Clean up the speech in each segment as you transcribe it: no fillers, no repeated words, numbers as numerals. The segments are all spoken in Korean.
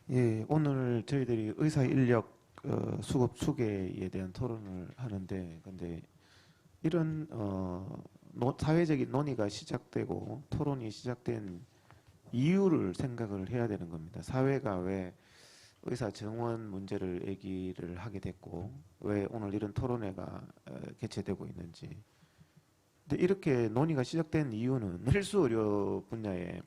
예, 오늘 저희들이 의사 인력 수급 추계에 대한 토론을 하는데, 근데 이런 사회적인 논의가 시작되고 토론이 시작된 이유를 생각을 해야 되는 겁니다. 사회가 왜 의사 정원 문제를 얘기를 하게 됐고, 왜 오늘 이런 토론회가 개최되고 있는지. 근데 이렇게 논의가 시작된 이유는 필수 의료 분야에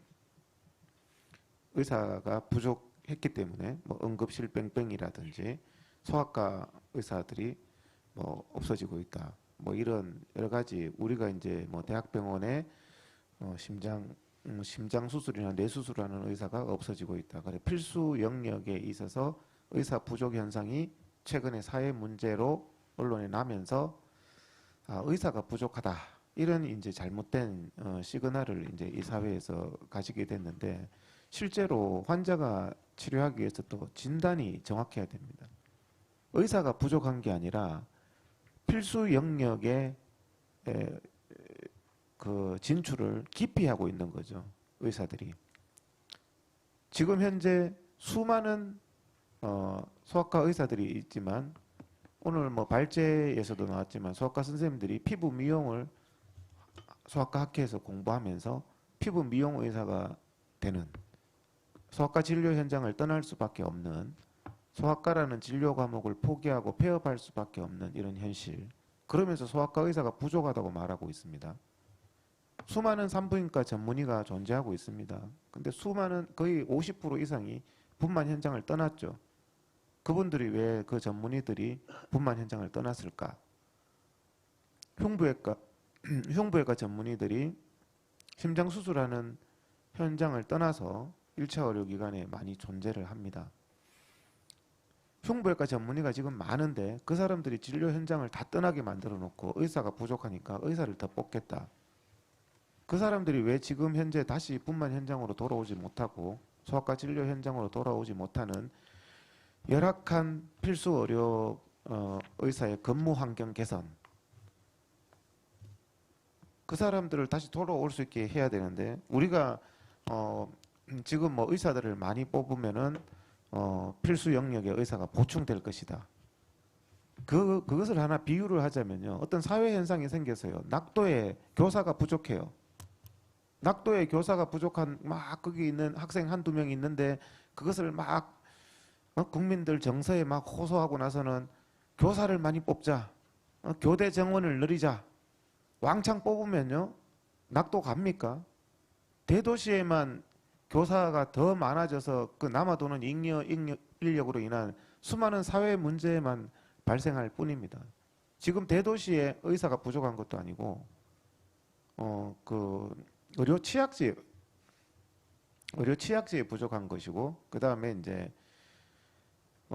의사가 부족했기 때문에 뭐 응급실 뺑뺑이라든지 소아과 의사들이 뭐 없어지고 있다. 뭐 이런 여러 가지 우리가 이제 뭐 대학병원에 심장 수술이나 뇌 수술하는 의사가 없어지고 있다. 그래 필수 영역에 있어서 의사 부족 현상이 최근에 사회 문제로 언론에 나면서 의사가 부족하다. 이런 이제 잘못된 시그널을 이제 이 사회에서 가지게 됐는데 실제로 환자가 치료하기 위해서 또 진단이 정확해야 됩니다. 의사가 부족한 게 아니라 필수 영역에 그 진출을 기피 하고 있는 거죠. 의사들이. 지금 현재 수많은 소아과 의사들이 있지만 오늘 뭐 발제에서도 나왔지만 소아과 선생님들이 피부 미용을 소아과 학회에서 공부하면서 피부 미용 의사가 되는 소아과 진료 현장을 떠날 수밖에 없는 소아과라는 진료 과목을 포기하고 폐업할 수밖에 없는 이런 현실. 그러면서 소아과 의사가 부족하다고 말하고 있습니다. 수많은 산부인과 전문의가 존재하고 있습니다. 근데 수많은 거의 50% 이상이 분만 현장을 떠났죠. 그분들이 왜 그 전문의들이 분만 현장을 떠났을까? 흉부외과 전문의들이 심장 수술하는 현장을 떠나서 1차 의료기관에 많이 존재를 합니다. 흉부외과 전문의가 지금 많은데 그 사람들이 진료 현장을 다 떠나게 만들어 놓고 의사가 부족하니까 의사를 더 뽑겠다. 그 사람들이 왜 지금 현재 다시 분만 현장으로 돌아오지 못하고 소아과 진료 현장으로 돌아오지 못하는 열악한 필수 의료 의사의 근무 환경 개선, 그 사람들을 다시 돌아올 수 있게 해야 되는데 우리가 지금 뭐 의사들을 많이 뽑으면은 필수 영역의 의사가 보충될 것이다. 그것을 하나 비유를 하자면요. 어떤 사회 현상이 생겨서요. 낙도에 교사가 부족해요. 낙도에 교사가 부족한 막 거기 있는 학생 한두 명 있는데 그것을 막 국민들 정서에 막 호소하고 나서는 교사를 많이 뽑자. 교대 정원을 늘리자. 왕창 뽑으면요. 낙도 갑니까? 대도시에만 교사가 더 많아져서 그 남아도는 인력으로 인한 수많은 사회 문제만 발생할 뿐입니다. 지금 대도시에 의사가 부족한 것도 아니고 그 의료 치약제에 부족한 것이고 그 다음에 이제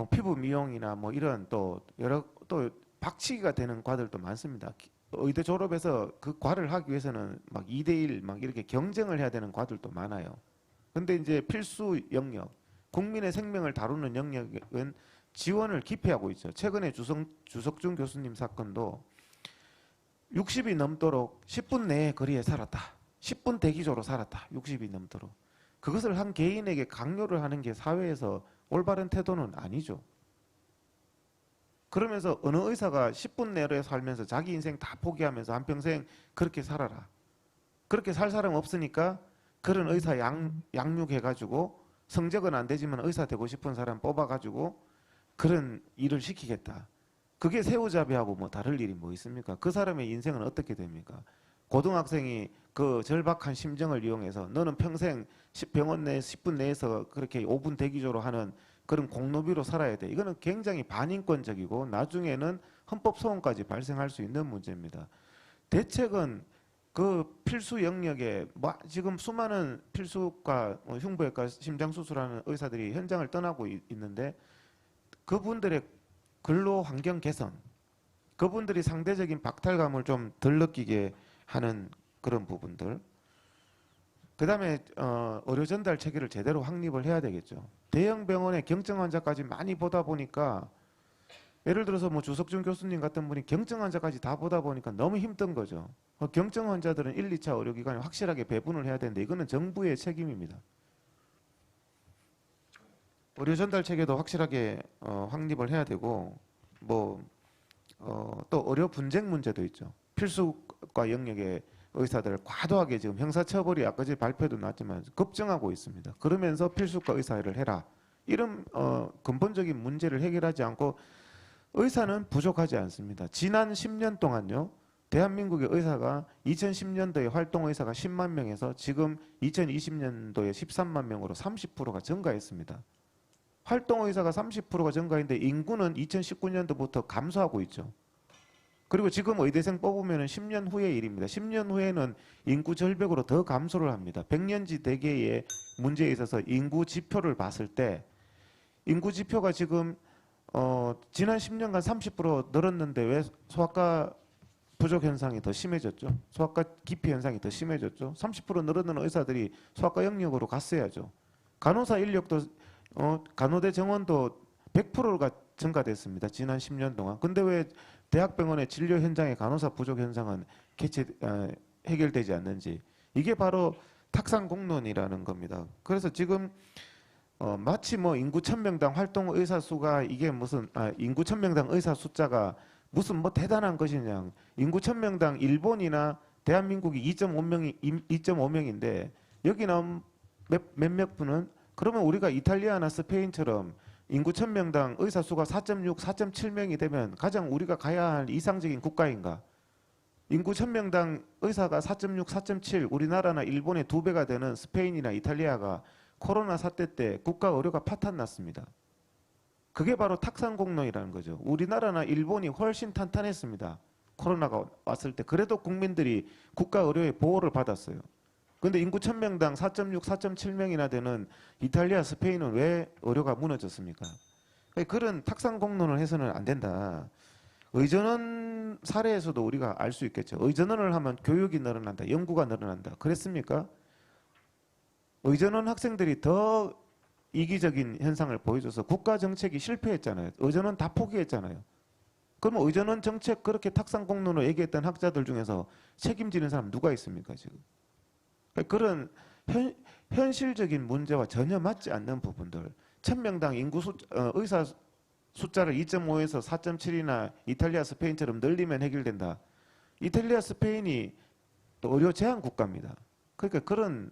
피부 미용이나 뭐 이런 또 여러 또 박치기가 되는 과들도 많습니다. 의대 졸업해서 그 과를 하기 위해서는 막 2대1 막 이렇게 경쟁을 해야 되는 과들도 많아요. 근데 이제 필수 영역, 국민의 생명을 다루는 영역은 지원을 기피하고 있죠. 최근에 주석준 교수님 사건도 60이 넘도록 10분 내에 거리에 살았다. 10분 대기조로 살았다. 60이 넘도록. 그것을 한 개인에게 강요를 하는 게 사회에서 올바른 태도는 아니죠. 그러면서 어느 의사가 10분 내로에 살면서 자기 인생 다 포기하면서 한평생 그렇게 살아라. 그렇게 살 사람 없으니까 그런 의사 양육해가지고 성적은 안 되지만 의사 되고 싶은 사람 뽑아가지고 그런 일을 시키겠다. 그게 새우잡이하고 뭐 다를 일이 뭐 있습니까? 그 사람의 인생은 어떻게 됩니까? 고등학생이 그 절박한 심정을 이용해서 너는 평생 병원 내 10분 내에서 그렇게 5분 대기조로 하는 그런 공노비로 살아야 돼. 이거는 굉장히 반인권적이고 나중에는 헌법 소원까지 발생할 수 있는 문제입니다. 대책은 그 필수 영역에 지금 수많은 필수과 흉부외과 심장 수술하는 의사들이 현장을 떠나고 있는데 그분들의 근로 환경 개선, 그분들이 상대적인 박탈감을 좀 덜 느끼게 하는 그런 부분들. 그 다음에 의료 전달 체계를 제대로 확립을 해야 되겠죠. 대형 병원에 경증 환자까지 많이 보다 보니까 예를 들어서 뭐 주석준 교수님 같은 분이 경증 환자까지 다 보다 보니까 너무 힘든 거죠. 경증 환자들은 1, 2차 의료기관에 확실하게 배분을 해야 되는데 이거는 정부의 책임입니다. 의료 전달 체계도 확실하게 확립을 해야 되고 또 의료 분쟁 문제도 있죠. 필수과 영역의 의사들 과도하게 지금 형사처벌이 아까 제 발표도 났지만 급증하고 있습니다. 그러면서 필수과 의사를 해라. 이런 근본적인 문제를 해결하지 않고 의사는 부족하지 않습니다. 지난 10년 동안요. 대한민국의 의사가 2010년도에 활동 의사가 10만 명에서 지금 2020년도에 13만 명으로 30%가 증가했습니다. 활동 의사가 30%가 증가했는데 인구는 2019년도부터 감소하고 있죠. 그리고 지금 의대생 뽑으면 10년 후의 일입니다. 10년 후에는 인구 절벽으로 더 감소를 합니다. 백년지 대계의 문제에 있어서 인구 지표를 봤을 때 인구 지표가 지금 지난 10년간 30% 늘었는데 왜 소아과 부족 현상이 더 심해졌죠? 소아과 기피 현상이 더 심해졌죠? 30% 늘어나는 의사들이 소아과 영역으로 갔어야죠. 간호사 인력도 간호대 정원도 100%가 증가됐습니다. 지난 10년 동안. 근데 왜 대학병원의 진료 현장의 간호사 부족 현상은 해결되지 않는지. 이게 바로 탁상공론이라는 겁니다. 그래서 지금 마치 인구 1000명당 활동 의사 수가 이게 무슨 인구 1000명당 의사 숫자가 무슨 대단한 것이냐. 인구 1000명당 일본이나 대한민국이 2.5명인데 여기 나온 몇몇 분은 그러면 우리가 이탈리아나 스페인처럼 인구 1000명당 의사 수가 4.6, 4.7명이 되면 가장 우리가 가야 할 이상적인 국가인가? 인구 1000명당 의사가 4.6, 4.7 우리나라나 일본의 2배가 되는 스페인이나 이탈리아가 코로나 사태 때 국가 의료가 파탄났습니다. 그게 바로 탁상공론이라는 거죠. 우리나라나 일본이 훨씬 탄탄했습니다. 코로나가 왔을 때. 그래도 국민들이 국가 의료의 보호를 받았어요. 근데 인구 1000명당 4.6, 4.7명이나 되는 이탈리아, 스페인은 왜 의료가 무너졌습니까? 그런 탁상공론을 해서는 안 된다. 의전원 사례에서도 우리가 알 수 있겠죠. 의전원을 하면 교육이 늘어난다, 연구가 늘어난다. 그랬습니까? 의전원 학생들이 더 이기적인 현상을 보여줘서 국가 정책이 실패했잖아요. 의전원 다 포기했잖아요. 그러면 의전원 정책 그렇게 탁상공론을 얘기했던 학자들 중에서 책임지는 사람 누가 있습니까 지금? 그런 현실적인 문제와 전혀 맞지 않는 부분들. 1000명당 의사 숫자를 2.5에서 4.7이나 이탈리아, 스페인처럼 늘리면 해결된다. 이탈리아, 스페인이 또 의료 제한 국가입니다. 그러니까 그런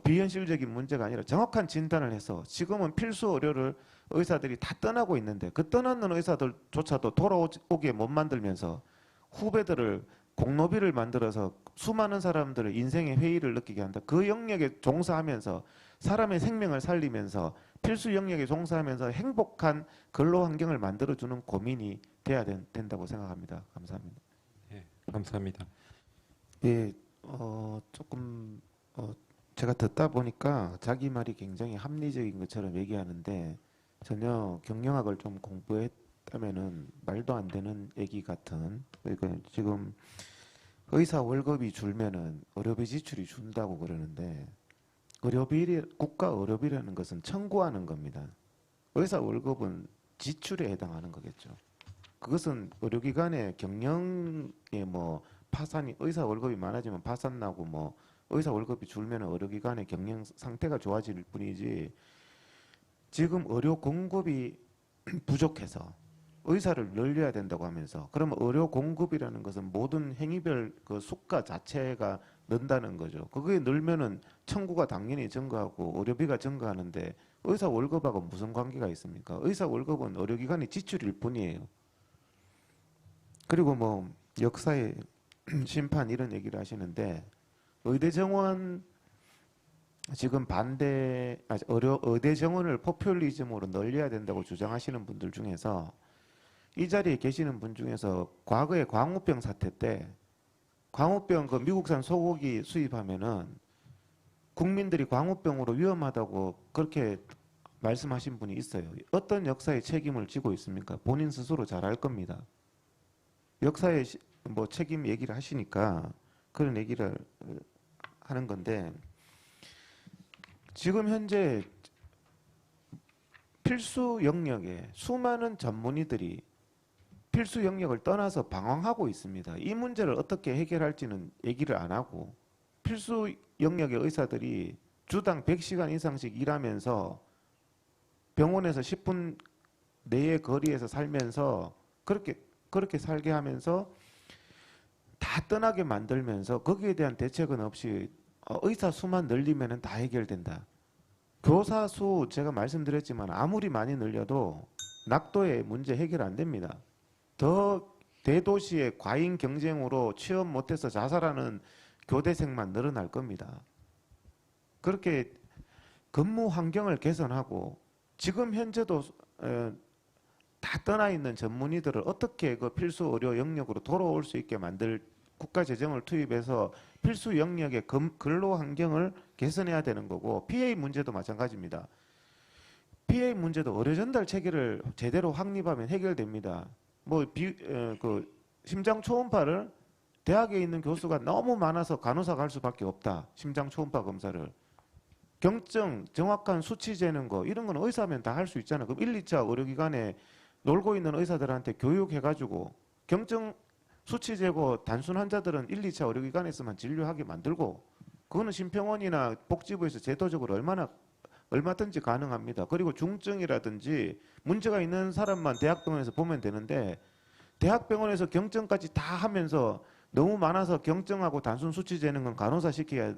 비현실적인 문제가 아니라 정확한 진단을 해서 지금은 필수 의료를 의사들이 다 떠나고 있는데 그 떠나는 의사들조차도 돌아오게 못 만들면서 후배들을 공로비를 만들어서 수많은 사람들의 인생의 회의를 느끼게 한다. 그 영역에 종사하면서 사람의 생명을 살리면서 필수 영역에 종사하면서 행복한 근로 환경을 만들어주는 고민이 돼야 된다고 생각합니다. 감사합니다. 네, 감사합니다. 예, 조금 제가 듣다 보니까 자기 말이 굉장히 합리적인 것처럼 얘기하는데 전혀 경영학을 좀 공부했다면은 말도 안 되는 얘기 같은. 그러니까 지금 의사 월급이 줄면은 의료비 지출이 준다고 그러는데 국가 의료비라는 것은 청구하는 겁니다. 의사 월급은 지출에 해당하는 거겠죠. 그것은 의료기관의 경영에 파산이 의사 월급이 많아지면 파산 나고 의사 월급이 줄면 의료기관의 경영 상태가 좋아질 뿐이지 지금 의료 공급이 부족해서 의사를 늘려야 된다고 하면서 그러면 의료 공급이라는 것은 모든 행위별 그 수가 자체가 는다는 거죠. 그게 늘면은 청구가 당연히 증가하고 의료비가 증가하는데 의사 월급하고 무슨 관계가 있습니까? 의사 월급은 의료기관의 지출일 뿐이에요. 그리고 역사의 심판 이런 얘기를 하시는데 의대 정원 지금 의대 정원을 포퓰리즘으로 늘려야 된다고 주장하시는 분들 중에서 이 자리에 계시는 분 중에서 과거에 광우병 사태 때 광우병 그 미국산 소고기 수입하면은 국민들이 광우병으로 위험하다고 그렇게 말씀하신 분이 있어요. 어떤 역사의 책임을 지고 있습니까? 본인 스스로 잘 알 겁니다. 역사의 책임 얘기를 하시니까 그런 얘기를 하는 건데 지금 현재 필수 영역에 수많은 전문의들이 필수 영역을 떠나서 방황하고 있습니다. 이 문제를 어떻게 해결할지는 얘기를 안 하고 필수 영역의 의사들이 주당 100시간 이상씩 일하면서 병원에서 10분 내의 거리에서 살면서 그렇게 살게 하면서 다 떠나게 만들면서 거기에 대한 대책은 없이 의사 수만 늘리면은 다 해결된다. 교사 수 제가 말씀드렸지만 아무리 많이 늘려도 낙도의 문제 해결 안 됩니다. 더 대도시의 과잉 경쟁으로 취업 못해서 자살하는 교대생만 늘어날 겁니다. 그렇게 근무 환경을 개선하고 지금 현재도 다 떠나 있는 전문의들을 어떻게 그 필수 의료 영역으로 돌아올 수 있게 만들 국가 재정을 투입해서 필수 영역의 근로 환경을 개선해야 되는 거고 PA 문제도 마찬가지입니다. PA 문제도 의료 전달 체계를 제대로 확립하면 해결됩니다. 그 심장 초음파를 대학에 있는 교수가 너무 많아서 간호사가 할 수밖에 없다. 심장 초음파 검사를. 경증, 정확한 수치 재는 거 이런 건 의사면 다 할 수 있잖아요. 그럼 1, 2차 의료기관에 놀고 있는 의사들한테 교육해가지고 경증 수치 재고 단순 환자들은 1, 2차 의료기관에서만 진료하게 만들고 그거는 심평원이나 복지부에서 제도적으로 얼마든지 가능합니다. 그리고 중증이라든지 문제가 있는 사람만 대학병원에서 보면 되는데 대학병원에서 경증까지 다 하면서 너무 많아서 경증하고 단순 수치 재는 건 간호사 시켜야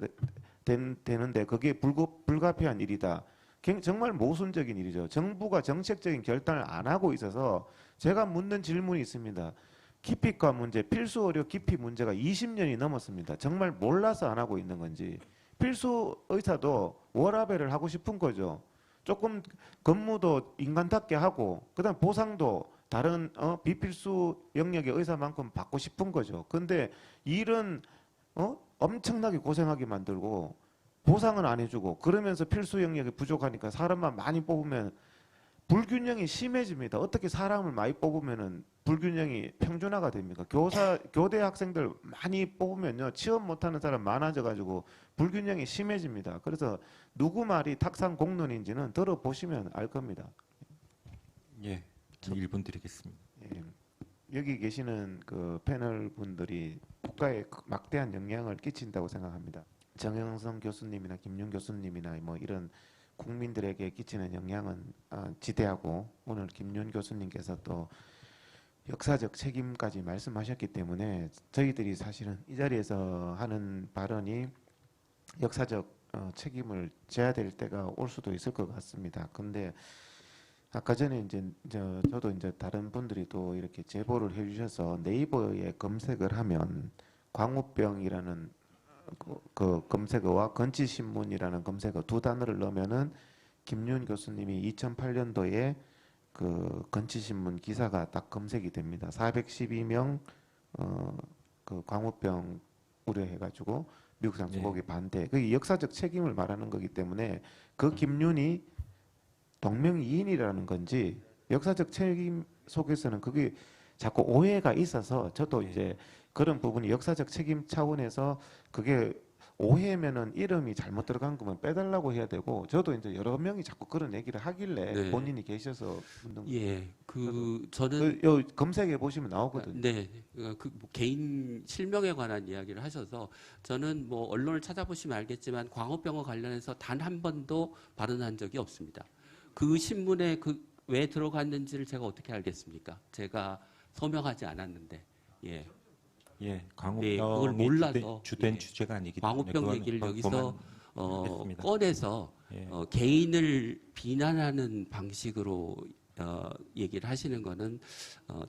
되는데 그게 불가피한 일이다. 정말 모순적인 일이죠. 정부가 정책적인 결단을 안 하고 있어서 제가 묻는 질문이 있습니다. 기피과 문제, 필수 의료 기피 문제가 20년이 넘었습니다. 정말 몰라서 안 하고 있는 건지. 필수 의사도 워라밸을 하고 싶은 거죠. 조금 근무도 인간답게 하고 그다음 보상도 다른 비필수 영역의 의사만큼 받고 싶은 거죠. 근데 일은 엄청나게 고생하게 만들고 보상은 안 해주고 그러면서 필수 영역이 부족하니까 사람만 많이 뽑으면 불균형이 심해집니다. 어떻게 사람을 많이 뽑으면은 불균형이 평준화가 됩니까? 교대 학생들 많이 뽑으면요 취업 못하는 사람 많아져가지고 불균형이 심해집니다. 그래서 누구 말이 탁상 공론인지는 들어보시면 알 겁니다. 예, 1분 드리겠습니다. 예, 여기 계시는 그 패널 분들이 국가에 막대한 영향을 끼친다고 생각합니다. 정영성 교수님이나 김윤 교수님이나 뭐 이런 국민들에게 끼치는 영향은 지대하고 오늘 김윤 교수님께서 또 역사적 책임까지 말씀하셨기 때문에 저희들이 사실은 이 자리에서 하는 발언이 역사적 책임을 져야 될 때가 올 수도 있을 것 같습니다. 근데 아까 전에 이제 저도 이제 다른 분들이 또 이렇게 제보를 해주셔서 네이버에 검색을 하면 광우병이라는 그 검색어와 건치신문이라는 검색어 두 단어를 넣으면은 김윤 교수님이 2008년도에 그 건치신문 기사가 딱 검색이 됩니다. 412명 그 광우병 우려해가지고 미국 상소국이 반대. 그게 역사적 책임을 말하는 거기 때문에 그 김윤이 동명이인이라는 건지 역사적 책임 속에서는 그게 자꾸 오해가 있어서 저도 이제 그런 부분이 역사적 책임 차원에서 그게 오해면은 이름이 잘못 들어간 거면 빼달라고 해야 되고 저도 이제 여러 명이 자꾸 그런 얘기를 하길래 네. 본인이 계셔서 묻는 거예요. 예, 저는 요 검색해 보시면 나오거든요. 네, 뭐 개인 실명에 관한 이야기를 하셔서 저는 뭐 언론을 찾아보시면 알겠지만 광우병과 관련해서 단 한 번도 발언한 적이 없습니다. 그 신문에 왜 들어갔는지를 제가 어떻게 알겠습니까? 제가 서명하지 않았는데, 예. 예, 네, 광우병이 그걸 몰라서 주된 예. 주제가 아니기 때문에 광우병 그건 얘기를 그만 여기서 했습니다. 꺼내서 예. 개인을 비난하는 방식으로 얘기를 하시는 거는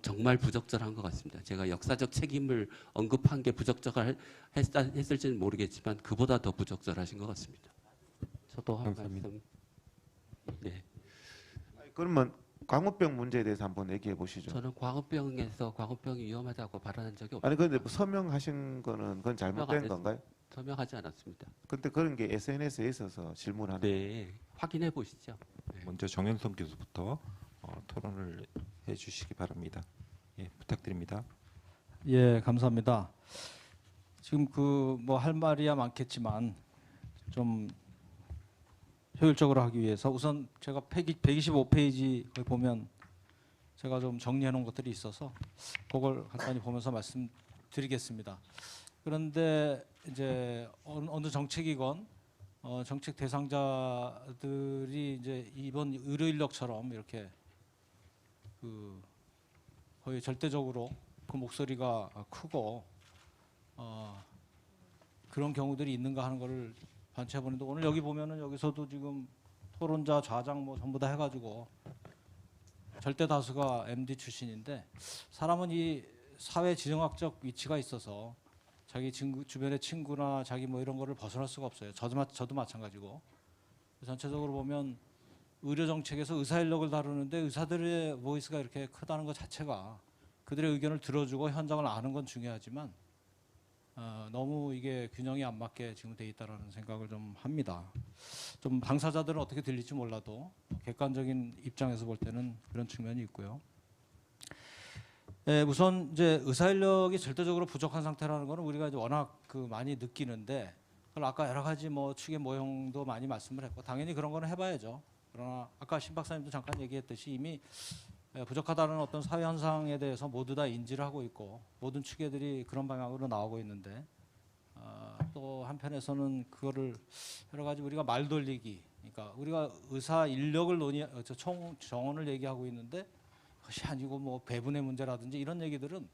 정말 부적절한 것 같습니다. 제가 역사적 책임을 언급한 게 부적절했을지는 모르겠지만 그보다 더 부적절하신 것 같습니다. 저도 한 감사합니다. 말씀. 네, 그러면 광우병 문제에 대해서 한번 얘기해 보시죠. 저는 광우병이 위험하다고 발언한 적이 없습니다. 아니 근데 뭐 서명하신 거는 그건 잘못된 안 건가요? 서명하지 않았습니다. 근데 그런 게 SNS에 있어서 질문하는 네, 확인해 보시죠. 먼저 정현성 교수부터 토론을 해주시기 바랍니다. 예, 부탁드립니다. 예, 감사합니다. 지금 뭐 할 말이야 많겠지만 좀 효율적으로 하기 위해서 우선 제가 125페이지 보면 제가 좀 정리해 놓은 것들이 있어서 그걸 간단히 보면서 말씀드리겠습니다. 그런데 이제 어느 정책이건 정책 대상자들이 이제 이번 의료 인력처럼 이렇게 그 거의 절대적으로 그 목소리가 크고 그런 경우들이 있는가 하는 거를 관찰해 보는데 오늘 여기 보면은 여기서도 지금 토론자 좌장 뭐 전부 다 해가지고 절대 다수가 MD 출신인데 사람은 이 사회 지정학적 위치가 있어서 자기 주변의 친구나 자기 뭐 이런 거를 벗어날 수가 없어요. 저도 마찬가지고 전체적으로 보면 의료 정책에서 의사 인력을 다루는데 의사들의 보이스가 이렇게 크다는 것 자체가 그들의 의견을 들어주고 현장을 아는 건 중요하지만 너무 이게 균형이 안 맞게 지금 돼 있다라는 생각을 좀 합니다. 좀 당사자들은 어떻게 들릴지 몰라도 객관적인 입장에서 볼 때는 그런 측면이 있고요. 우선 이제 의사 인력이 절대적으로 부족한 상태라는 거는 우리가 이제 워낙 많이 느끼는데 그걸 아까 여러 가지 뭐 축의 모형도 많이 말씀을 했고 당연히 그런 거는 해봐야죠. 그러나 아까 신 박사님도 잠깐 얘기했듯이 이미 부족하다는 어떤 사회 현상에 대해서 모두 다 인지를 하고 있고 모든 추계들이 그런 방향으로 나오고 있는데 또 한편에서는 그거를 여러 가지 우리가 말 돌리기, 그러니까 우리가 의사 인력을 총 정원을 얘기하고 있는데 그것이 아니고 뭐 배분의 문제라든지 이런 얘기들은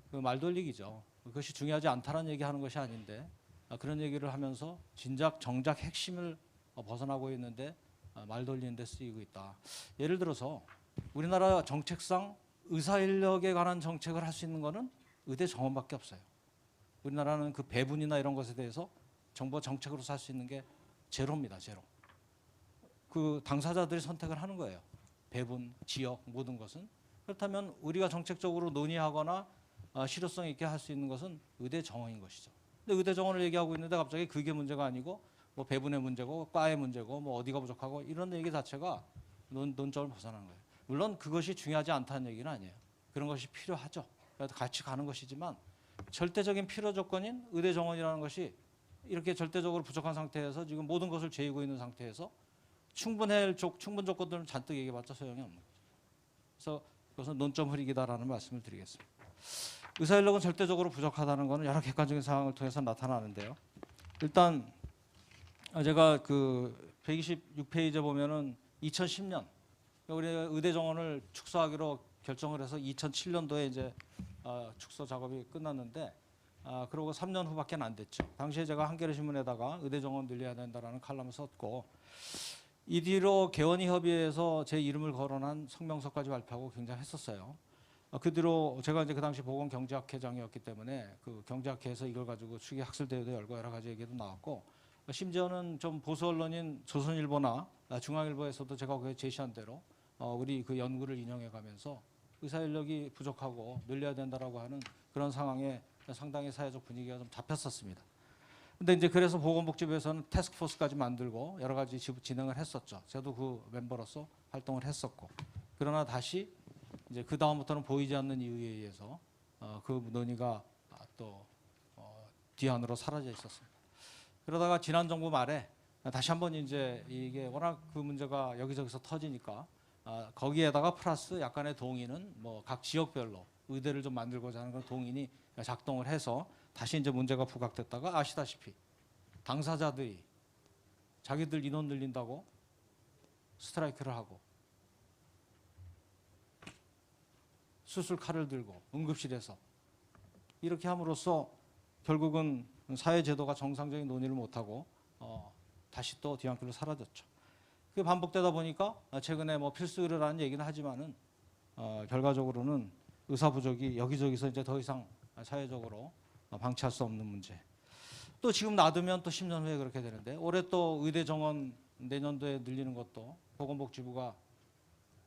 그 말 돌리기죠. 그것이 중요하지 않다는 얘기하는 것이 아닌데 그런 얘기를 하면서 정작 핵심을 벗어나고 있는데 말 돌리는 데 쓰이고 있다. 예를 들어서 우리나라 정책상 의사 인력에 관한 정책을 할 수 있는 거는 의대 정원밖에 없어요. 우리나라는 그 배분이나 이런 것에 대해서 정부가 정책으로 살 수 있는 게 제로입니다. 제로. 그 당사자들이 선택을 하는 거예요. 배분, 지역 모든 것은. 그렇다면 우리가 정책적으로 논의하거나 실효성 있게 할 수 있는 것은 의대 정원인 것이죠. 근데 의대 정원을 얘기하고 있는데 갑자기 그게 문제가 아니고 뭐 배분의 문제고 과의 문제고 뭐 어디가 부족하고 이런 얘기 자체가 논점을 벗어나는 거예요. 물론 그것이 중요하지 않다는 얘기는 아니에요. 그런 것이 필요하죠. 그래서 같이 가는 것이지만 절대적인 필요 조건인 의대 정원이라는 것이 이렇게 절대적으로 부족한 상태에서 지금 모든 것을 제이고 있는 상태에서 충분 조건들은 잔뜩 얘기해봤자 소용이 없는 거죠. 그래서 그것은 논점 흐리기다라는 말씀을 드리겠습니다. 의사 인력은 절대적으로 부족하다는 것은 여러 객관적인 상황을 통해서 나타나는데요. 일단 제가 그 126페이지에 보면은 2010년 우리 의대 정원을 축소하기로 결정을 해서 2007년도에 이제 축소 작업이 끝났는데 그러고 3년 후밖에 안 됐죠. 당시에 제가 한겨레 신문에다가 의대 정원 늘려야 된다라는 칼럼을 썼고 이 뒤로 개원이 협의회에서 제 이름을 거론한 성명서까지 발표하고 굉장했었어요. 그 뒤로 제가 이제 그 당시 보건경제학회장이었기 때문에 그 경제학회에서 이걸 가지고 추기 학술대회도 열고 여러 가지 얘기도 나왔고 심지어는 좀 보수 언론인 조선일보나 중앙일보에서도 제가 그 제시한 대로 우리 그 연구를 인용해 가면서 의사 인력이 부족하고 늘려야 된다라고 하는 그런 상황에 상당히 사회적 분위기가 좀 잡혔었습니다. 근데 이제 그래서 보건복지부에서는 태스크포스까지 만들고 여러 가지 진행을 했었죠. 저도 그 멤버로서 활동을 했었고. 그러나 다시 이제 그 다음부터는 보이지 않는 이유에 의해서 그 논의가 또 뒤안으로 사라져 있었습니다. 그러다가 지난 정부 말에 다시 한번 이제 이게 워낙 그 문제가 여기저기서 터지니까 거기에다가 플러스 약간의 동의는 뭐 각 지역별로 의대를 좀 만들고자 하는 그런 동의니 작동을 해서 다시 이제 문제가 부각됐다가 아시다시피 당사자들이 자기들 인원 늘린다고 스트라이크를 하고 수술 칼을 들고 응급실에서 이렇게 함으로써 결국은 사회제도가 정상적인 논의를 못하고 다시 또 뒤안길로 사라졌죠. 그게 반복되다 보니까 최근에 뭐 필수 의료라는 얘기는 하지만은 결과적으로는 의사 부족이 여기저기서 이제 더 이상 사회적으로 방치할 수 없는 문제. 또 지금 놔두면 또 10년 후에 그렇게 되는데 올해 또 의대 정원 내년도에 늘리는 것도 보건복지부가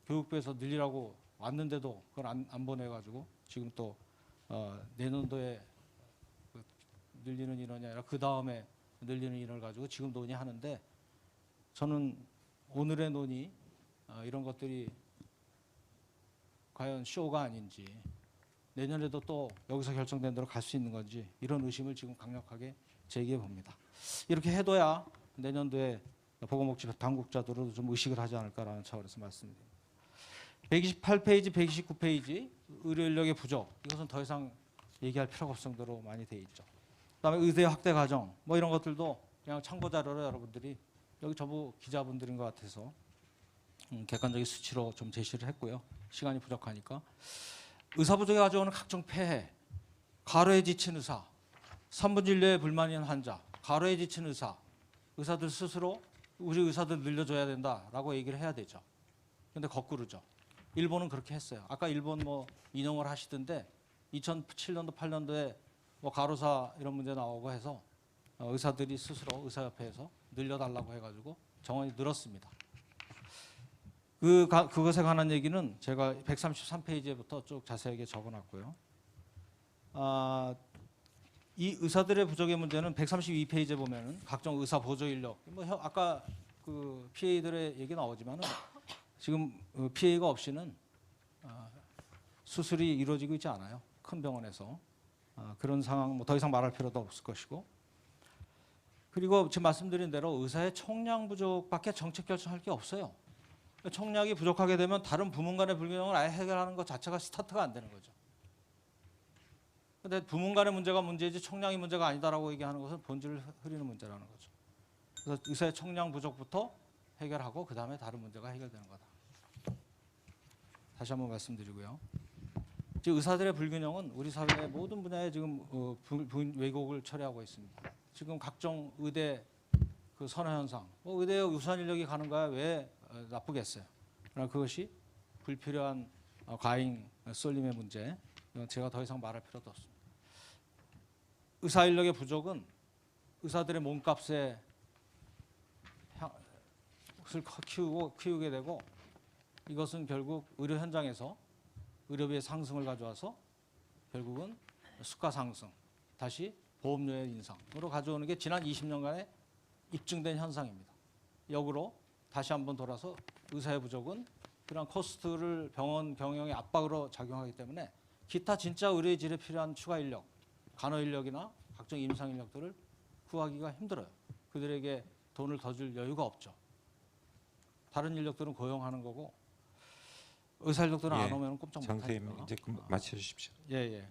교육부에서 늘리라고 왔는데도 그걸 안 보내가지고 지금 또 내년도에 늘리는 인원이 아니라 그 다음에 늘리는 인원을 가지고 지금 논의하는데 저는 오늘의 논의 이런 것들이 과연 쇼가 아닌지 내년에도 또 여기서 결정된 대로 갈 수 있는 건지 이런 의심을 지금 강력하게 제기해 봅니다. 이렇게 해둬야 내년도에 보건복지 당국자들도 좀 의식을 하지 않을까라는 차원에서 말씀드립니다. 128페이지, 129페이지 의료 인력의 부족 이것은 더 이상 얘기할 필요가 없을 정도로 많이 돼 있죠. 그다음에 의대 확대 과정 뭐 이런 것들도 그냥 참고 자료로 여러분들이 여기 저부 기자분들인 것 같아서 객관적인 수치로 좀 제시를 했고요. 시간이 부족하니까 의사 부족이 가져오는 각종 폐해, 과로에 지친 의사, 산부진료에 불만이 있는 환자, 과로에 지친 의사, 의사들 스스로 우리 의사들 늘려줘야 된다라고 얘기를 해야 되죠. 근데 거꾸로죠. 일본은 그렇게 했어요. 아까 일본 뭐 인용을 하시던데 2007년도 8년도에 뭐 과로사 이런 문제 나오고 해서 의사들이 스스로 의사협회에서 늘려달라고 해가지고 정원이 늘었습니다. 그것에 관한 얘기는 제가 133페이지부터 쭉 자세하게 적어놨고요. 이 의사들의 부족의 문제는 132페이지에 보면은 각종 의사 보조 인력, 뭐 아까 그 PA들의 얘기 나오지만은 지금 PA가 없이는 수술이 이루어지고 있지 않아요. 큰 병원에서 그런 상황 뭐 더 이상 말할 필요도 없을 것이고. 그리고 지금 말씀드린 대로 의사의 총량 부족밖에 정책 결정할 게 없어요. 총량이 부족하게 되면 다른 부문 간의 불균형을 아예 해결하는 것 자체가 스타트가 안 되는 거죠. 근데 부문 간의 문제가 문제이지 총량이 문제가 아니다라고 얘기하는 것은 본질을 흐리는 문제라는 거죠. 그래서 의사의 총량 부족부터 해결하고 그 다음에 다른 문제가 해결되는 거다. 다시 한번 말씀드리고요. 지금 의사들의 불균형은 우리 사회의 모든 분야에 지금 왜곡을 처리하고 있습니다. 지금 각종 의대 그 선호 현상, 의대에 우수한 인력이 가는 거야 왜 나쁘겠어요. 그러나 그것이 불필요한 과잉 쏠림의 문제, 이건 제가 더 이상 말할 필요도 없습니다. 의사 인력의 부족은 의사들의 몸값에 키우게 되고 이것은 결국 의료 현장에서 의료비의 상승을 가져와서 결국은 수가 상승, 다시 보험료의 인상으로 가져오는 게 지난 20년간의 입증된 현상입니다. 역으로 다시 한번 돌아서 의사의 부족은 그런 코스트를 병원 경영의 압박으로 작용하기 때문에 기타 진짜 의료의 질에 필요한 추가 인력, 간호 인력이나 각종 임상 인력들을 구하기가 힘들어요. 그들에게 돈을 더 줄 여유가 없죠. 다른 인력들은 고용하는 거고 의사 인력들은 안 오면 꼼짝 못 하니까. 장쌤 이제 맞춰주십시오. 예.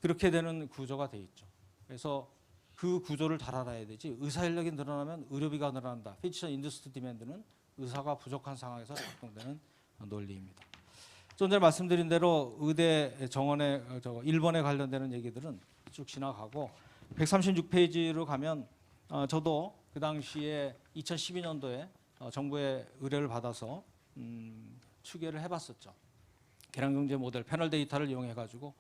그렇게 되는 구조가 돼 있죠. 그래서 그 구조를 잘 알아야 되지. 의사 인력이 늘어나면 의료비가 늘어난다. 피지션 인더스트리 디맨드는 의사가 부족한 상황에서 작동되는 논리입니다. 좀 전에 말씀드린 대로 의대 정원에 일본에 관련되는 얘기들은 쭉 지나가고 136페이지로 가면 저도 그 당시에 2012년도에 정부의 의뢰를 받아서 추계를 해봤었죠. 계량경제 모델 패널 데이터를 이용해 가지고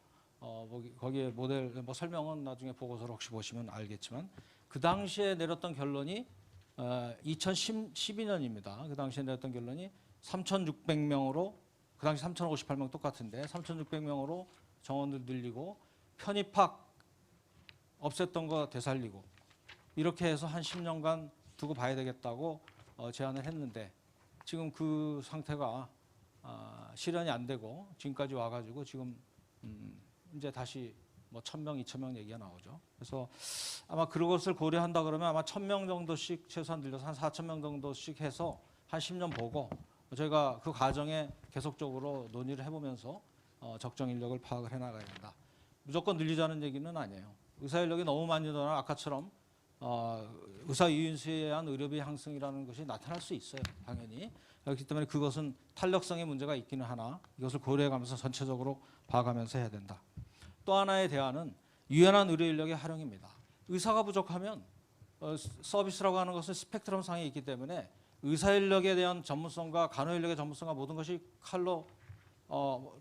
거기에 모델 설명은 나중에 보고서를 혹시 보시면 알겠지만 그 당시에 내렸던 결론이 2012년입니다. 그 당시에 내렸던 결론이 3,600명으로 그 당시 3,058명 똑같은데 3,600명으로 정원을 늘리고 편입학 없앴던 거 되살리고 이렇게 해서 한 10년간 두고 봐야 되겠다고 제안을 했는데 지금 그 상태가 실현이 안 되고 지금까지 와가지고 지금 이제 다시 뭐 1,000명, 2,000명 얘기가 나오죠. 그래서 아마 그것을 고려한다 그러면 아마 1,000명 정도씩 최소한 늘려서 한 4,000명 정도씩 해서 한 10년 보고 저희가 그 과정에 계속적으로 논의를 해보면서 적정 인력을 파악을 해나가야 된다. 무조건 늘리자는 얘기는 아니에요. 의사 인력이 너무 많이 늘어나 아까처럼 의사 유인수에 의한 의료비 향상이라는 것이 나타날 수 있어요. 당연히. 그렇기 때문에 그것은 탄력성의 문제가 있기는 하나 이것을 고려해가면서 전체적으로 봐가면서 해야 된다. 또 하나의 대안은 유연한 의료 인력의 활용입니다. 의사가 부족하면 서비스라고 하는 것은 스펙트럼 상에 있기 때문에 의사 인력에 대한 전문성과 간호 인력의 전문성과 모든 것이 칼로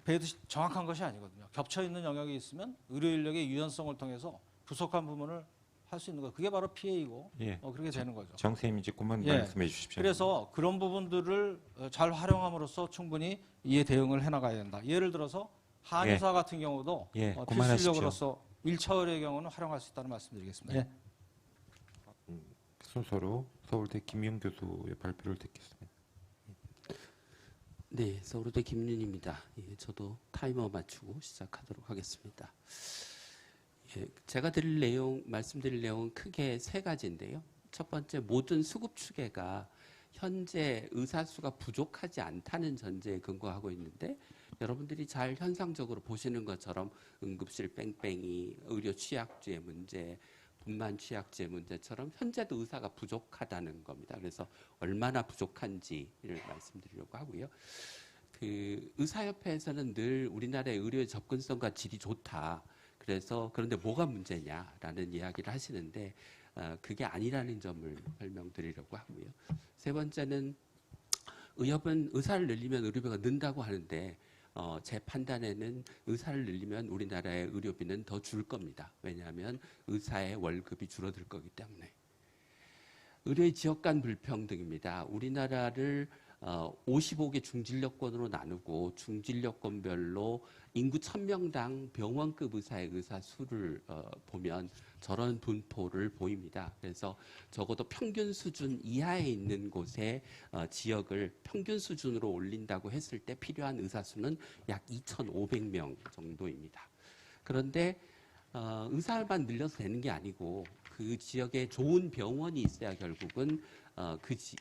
배듯이 정확한 것이 아니거든요. 겹쳐 있는 영역이 있으면 의료 인력의 유연성을 통해서 부족한 부분을 할 수 있는 거. 그게 바로 PA이고 그렇게 되는 거죠. 정쌤 이제 그만 말씀해 주십시오. 그래서 그런 부분들을 잘 활용함으로써 충분히 이에 대응을 해나가야 된다. 예를 들어서 한의사 같은 경우도 필수 인력으로서 1차 의료의 경우는 활용할 수 있다는 말씀드리겠습니다. 순서로 서울대 김윤 교수의 발표를 듣겠습니다. 네, 서울대 김윤입니다. 저도 타이머 맞추고 시작하도록 하겠습니다. 제가 말씀드릴 내용은 크게 세 가지인데요. 첫 번째, 모든 수급 추계가 현재 의사 수가 부족하지 않다는 전제에 근거하고 있는데 여러분들이 잘 현상적으로 보시는 것처럼 응급실 뺑뺑이, 의료 취약주의 문제, 분만 취약제 문제처럼 현재도 의사가 부족하다는 겁니다. 그래서 얼마나 부족한지를 말씀드리려고 하고요. 그 의사협회에서는 늘 우리나라의 의료의 접근성과 질이 좋다. 그래서 그런데 뭐가 문제냐라는 이야기를 하시는데 그게 아니라는 점을 설명드리려고 하고요. 세 번째는 의협은 의사를 늘리면 의료비가 는다고 하는데 제 판단에는 의사를 늘리면 우리나라의 의료비는 더 줄 겁니다. 왜냐하면 의사의 월급이 줄어들 거기 때문에. 의료의 지역 간 불평등입니다. 우리나라를 55개 중진료권으로 나누고 중진료권별로 인구 1000명당 병원급 의사의 의사 수를 보면 저런 분포를 보입니다. 그래서 적어도 평균 수준 이하에 있는 곳의 지역을 평균 수준으로 올린다고 했을 때 필요한 의사 수는 약 2,500명 정도입니다. 그런데 의사만 늘려서 되는 게 아니고 그 지역에 좋은 병원이 있어야 결국은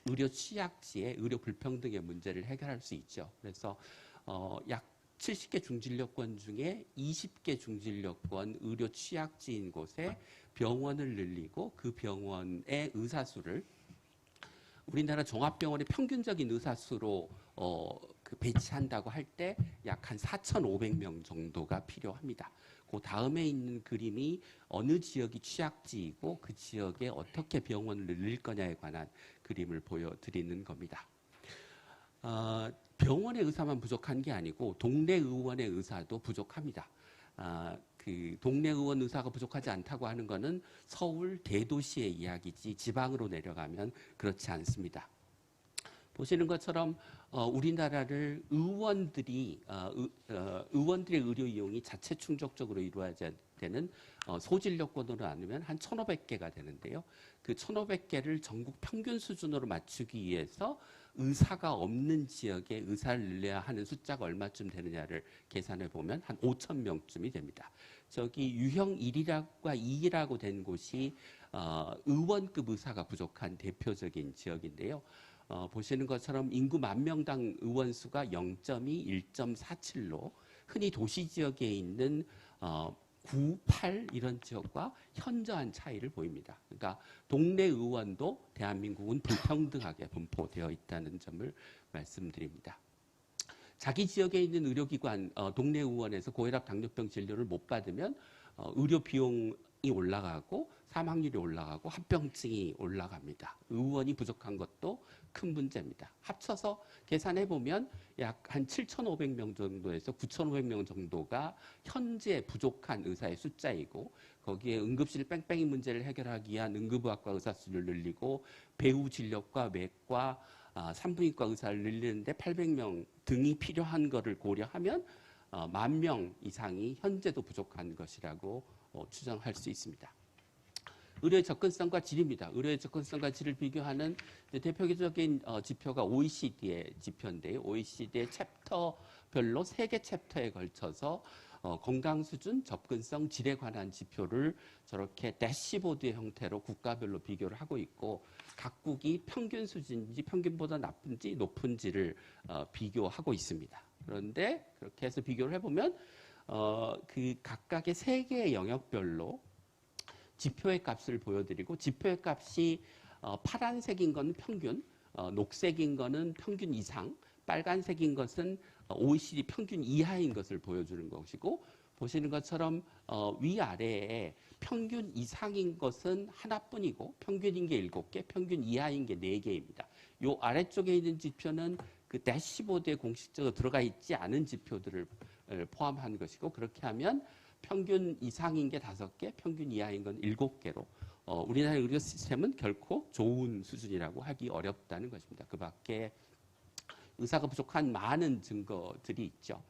의료 취약지의 의료 불평등의 문제를 해결할 수 있죠. 그래서 약 70개 중진료권 중에 20개 중진료권 의료 취약지인 곳에 병원을 늘리고 그 병원의 의사 수를 우리나라 종합병원의 평균적인 의사 수로 배치한다고 할 때 약 한 4,500명 정도가 필요합니다. 그 다음에 있는 그림이 어느 지역이 취약지이고 그 지역에 어떻게 병원을 늘릴 거냐에 관한 그림을 보여드리는 겁니다. 병원의 의사만 부족한 게 아니고 동네 의원의 의사도 부족합니다. 그 동네 의원 의사가 부족하지 않다고 하는 것은 서울 대도시의 이야기지 지방으로 내려가면 그렇지 않습니다. 보시는 것처럼 우리나라를 의원들의 의료 이용이 자체 충족적으로 이루어져야 되는 소진료권으로 나누면 한 1,500개가 되는데요. 그 1,500개를 전국 평균 수준으로 맞추기 위해서 의사가 없는 지역에 의사를 늘려야 하는 숫자가 얼마쯤 되느냐를 계산해 보면 한 5,000명쯤이 됩니다. 저기 유형 1이라고 2라고 된 곳이 의원급 의사가 부족한 대표적인 지역인데요. 보시는 것처럼 인구 10,000명당 의원 수가 0.2, 1.47로 흔히 도시 지역에 있는 9, 8 이런 지역과 현저한 차이를 보입니다. 그러니까 동네 의원도 대한민국은 불평등하게 분포되어 있다는 점을 말씀드립니다. 자기 지역에 있는 의료기관, 동네 의원에서 고혈압, 당뇨병 진료를 못 받으면 의료 비용이 올라가고 사망률이 올라가고 합병증이 올라갑니다. 의원이 부족한 것도 큰 문제입니다. 합쳐서 계산해 보면 약 한 7,500명 정도에서 9,500명 정도가 현재 부족한 의사의 숫자이고 거기에 응급실 뺑뺑이 문제를 해결하기 위한 응급의학과 의사 수를 늘리고 배우 진료과 외과 산부인과 의사를 늘리는데 800명 등이 필요한 것을 고려하면 10,000명 이상이 현재도 부족한 것이라고 추정할 수 있습니다. 의료의 접근성과 질입니다. 의료의 접근성과 질을 비교하는 대표적인 지표가 OECD의 지표인데요. OECD의 챕터별로 3개 챕터에 걸쳐서 건강 수준, 접근성, 질에 관한 지표를 저렇게 대시보드의 형태로 국가별로 비교를 하고 있고 각국이 평균 수준인지 평균보다 나쁜지 높은지를 비교하고 있습니다. 그런데 그렇게 해서 비교를 해보면 그 각각의 3개의 영역별로 지표의 값을 보여드리고 지표의 값이 파란색인 건 평균, 녹색인 거는 평균 이상, 빨간색인 것은 OECD 평균 이하인 것을 보여주는 것이고 보시는 것처럼 위아래에 평균 이상인 것은 하나뿐이고 평균인 게 7개, 평균 이하인 게 4개입니다. 이 아래쪽에 있는 지표는 그 대시보드에 공식적으로 들어가 있지 않은 지표들을 포함한 것이고 그렇게 하면 평균 이상인 게 5개, 평균 이하인 건 7개로 우리나라 의료 시스템은 결코 좋은 수준이라고 하기 어렵다는 것입니다. 그 밖에 의사가 부족한 많은 증거들이 있죠.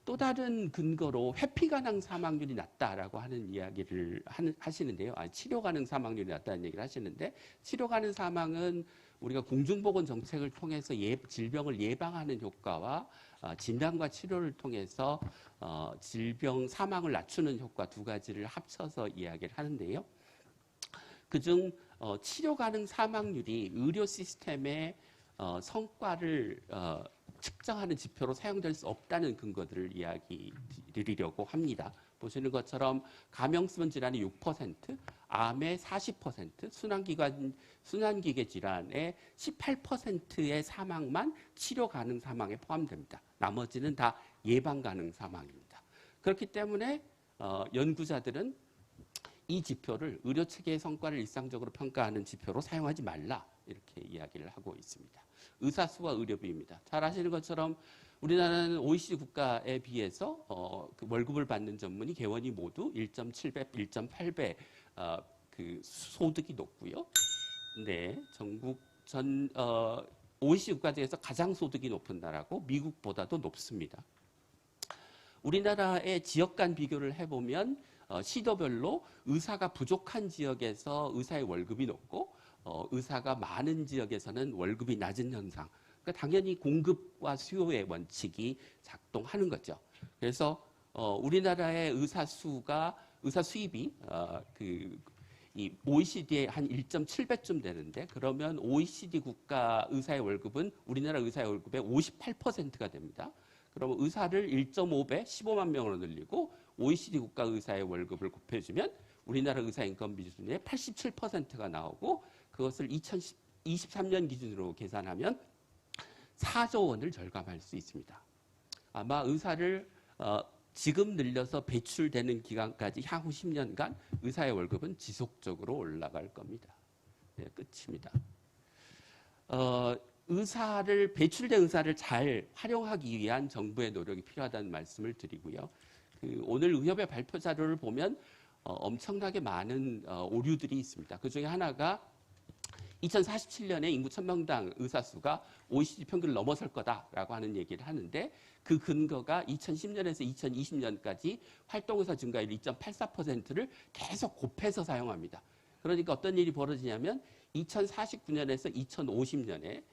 또 다른 근거로 회피 가능 사망률이 낮다라고 하는 이야기를 하시는데요. 치료 가능 사망률이 낮다는 얘기를 하시는데 치료 가능 사망은 우리가 공중보건 정책을 통해서 질병을 예방하는 효과와 진단과 치료를 통해서 질병 사망을 낮추는 효과 두 가지를 합쳐서 이야기를 하는데요. 그중 치료 가능 사망률이 의료 시스템의 성과를 측정하는 지표로 사용될 수 없다는 근거들을 이야기 드리려고 합니다. 보시는 것처럼 감염성 질환이 6%, 암의 40%, 순환기계 질환의 18%의 사망만 치료 가능 사망에 포함됩니다. 나머지는 다 예방 가능 사망입니다. 그렇기 때문에 연구자들은 이 지표를 의료 체계의 성과를 일상적으로 평가하는 지표로 사용하지 말라 이렇게 이야기를 하고 있습니다. 의사 수와 의료비입니다. 잘 아시는 것처럼 우리나라는 OECD 국가에 비해서 그 월급을 받는 전문의 개원이 모두 1.7배, 1.8배 그 소득이 높고요. 네, 전국 전 OECD 국가 중에서 가장 소득이 높은 나라고 미국보다도 높습니다. 우리나라의 지역 간 비교를 해보면 시도별로 의사가 부족한 지역에서 의사의 월급이 높고 의사가 많은 지역에서는 월급이 낮은 현상. 그러니까 당연히 공급과 수요의 원칙이 작동하는 거죠. 그래서 우리나라의 의사 수입이 이 OECD의 한 1.7배쯤 되는데 그러면 OECD 국가 의사의 월급은 우리나라 의사의 월급의 58%가 됩니다. 그러면 의사를 1.5배, 15만 명으로 늘리고 OECD 국가 의사의 월급을 곱해주면 우리나라 의사 인건비 기준의 87%가 나오고 그것을 2023년 기준으로 계산하면 4조 원을 절감할 수 있습니다. 아마 의사를 지금 늘려서 배출되는 기간까지 향후 10년간 의사의 월급은 지속적으로 올라갈 겁니다. 네, 끝입니다. 배출된 의사를 잘 활용하기 위한 정부의 노력이 필요하다는 말씀을 드리고요. 오늘 의협의 발표 자료를 보면 엄청나게 많은 오류들이 있습니다. 그 중에 하나가 2047년에 인구 1000명당 의사 수가 OECD 평균을 넘어설 거다라고 하는 얘기를 하는데 그 근거가 2010년에서 2020년까지 활동의사 증가율 2.84%를 계속 곱해서 사용합니다. 그러니까 어떤 일이 벌어지냐면 2049년에서 2050년에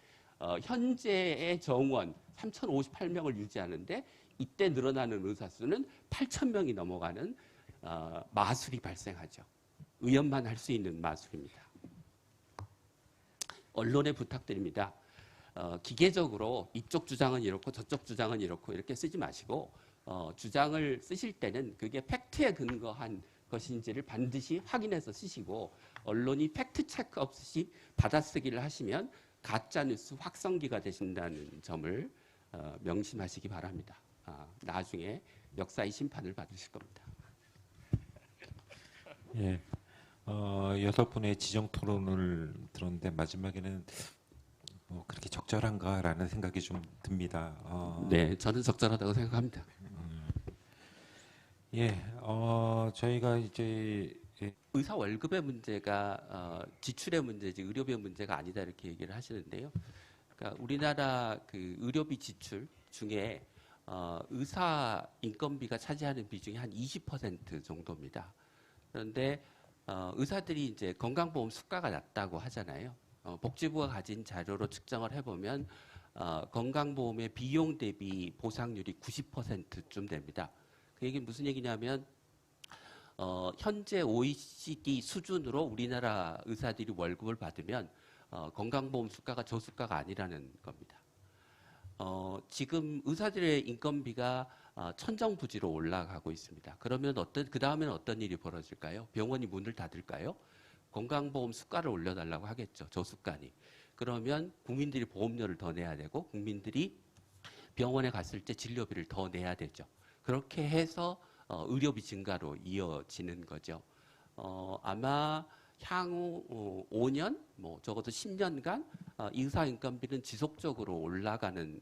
현재의 정원 3058명을 유지하는데 이때 늘어나는 의사 수는 8000명이 넘어가는 마술이 발생하죠. 의협만 할 수 있는 마술입니다. 언론에 부탁드립니다. 기계적으로 이쪽 주장은 이렇고 저쪽 주장은 이렇고 이렇게 쓰지 마시고 주장을 쓰실 때는 그게 팩트에 근거한 것인지를 반드시 확인해서 쓰시고 언론이 팩트 체크 없이 받아쓰기를 하시면 가짜뉴스 확성기가 되신다는 점을 명심하시기 바랍니다. 나중에 역사의 심판을 받으실 겁니다. 예. 6분의 지정 토론을 들었는데 마지막에는 뭐 그렇게 적절한가라는 생각이 좀 듭니다. 네, 저는 적절하다고 생각합니다. 예, 저희가 이제 의사 월급의 문제가 지출의 문제지 의료비의 문제가 아니다 이렇게 얘기를 하시는데요. 그러니까 우리나라 그 의료비 지출 중에 의사 인건비가 차지하는 비중이 한 20% 정도입니다. 그런데 의사들이 이제 건강보험 수가가 낮다고 하잖아요. 복지부가 가진 자료로 측정을 해보면 건강보험의 비용 대비 보상률이 90%쯤 됩니다. 그 얘기는 무슨 얘기냐면 현재 OECD 수준으로 우리나라 의사들이 월급을 받으면 건강보험 수가가 저수가가 아니라는 겁니다. 지금 의사들의 인건비가 천정부지로 올라가고 있습니다. 그러면 그 다음에는 어떤 일이 벌어질까요? 병원이 문을 닫을까요? 건강보험 수가를 올려달라고 하겠죠. 저수가니. 그러면 국민들이 보험료를 더 내야 되고 국민들이 병원에 갔을 때 진료비를 더 내야 되죠. 그렇게 해서 의료비 증가로 이어지는 거죠. 아마 향후 5년, 적어도 10년간 의사 인건비는 지속적으로 올라가는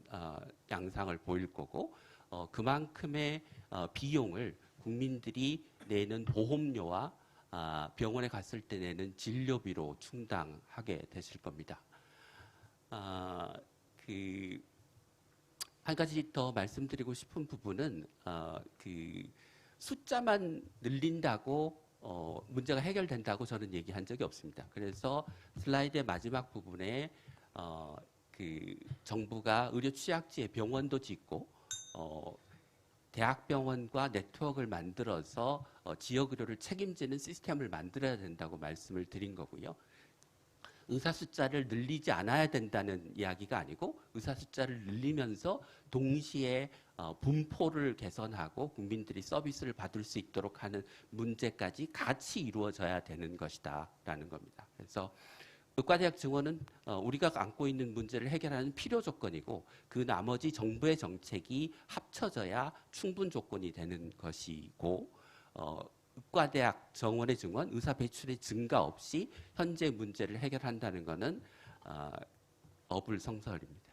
양상을 보일 거고 그만큼의 비용을 국민들이 내는 보험료와 병원에 갔을 때 내는 진료비로 충당하게 되실 겁니다. 한 가지 더 말씀드리고 싶은 부분은 숫자만 늘린다고 문제가 해결된다고 저는 얘기한 적이 없습니다. 그래서 슬라이드의 마지막 부분에 정부가 의료 취약지에 병원도 짓고 대학병원과 네트워크를 만들어서 지역 의료를 책임지는 시스템을 만들어야 된다고 말씀을 드린 거고요. 의사 숫자를 늘리지 않아야 된다는 이야기가 아니고 의사 숫자를 늘리면서 동시에 분포를 개선하고 국민들이 서비스를 받을 수 있도록 하는 문제까지 같이 이루어져야 되는 것이다라는 겁니다. 그래서 의과대학 증원은 우리가 안고 있는 문제를 해결하는 필요 조건이고 그 나머지 정부의 정책이 합쳐져야 충분 조건이 되는 것이고 의과대학 정원의 증원, 의사 배출의 증가 없이 현재 문제를 해결한다는 것은 어불성설입니다.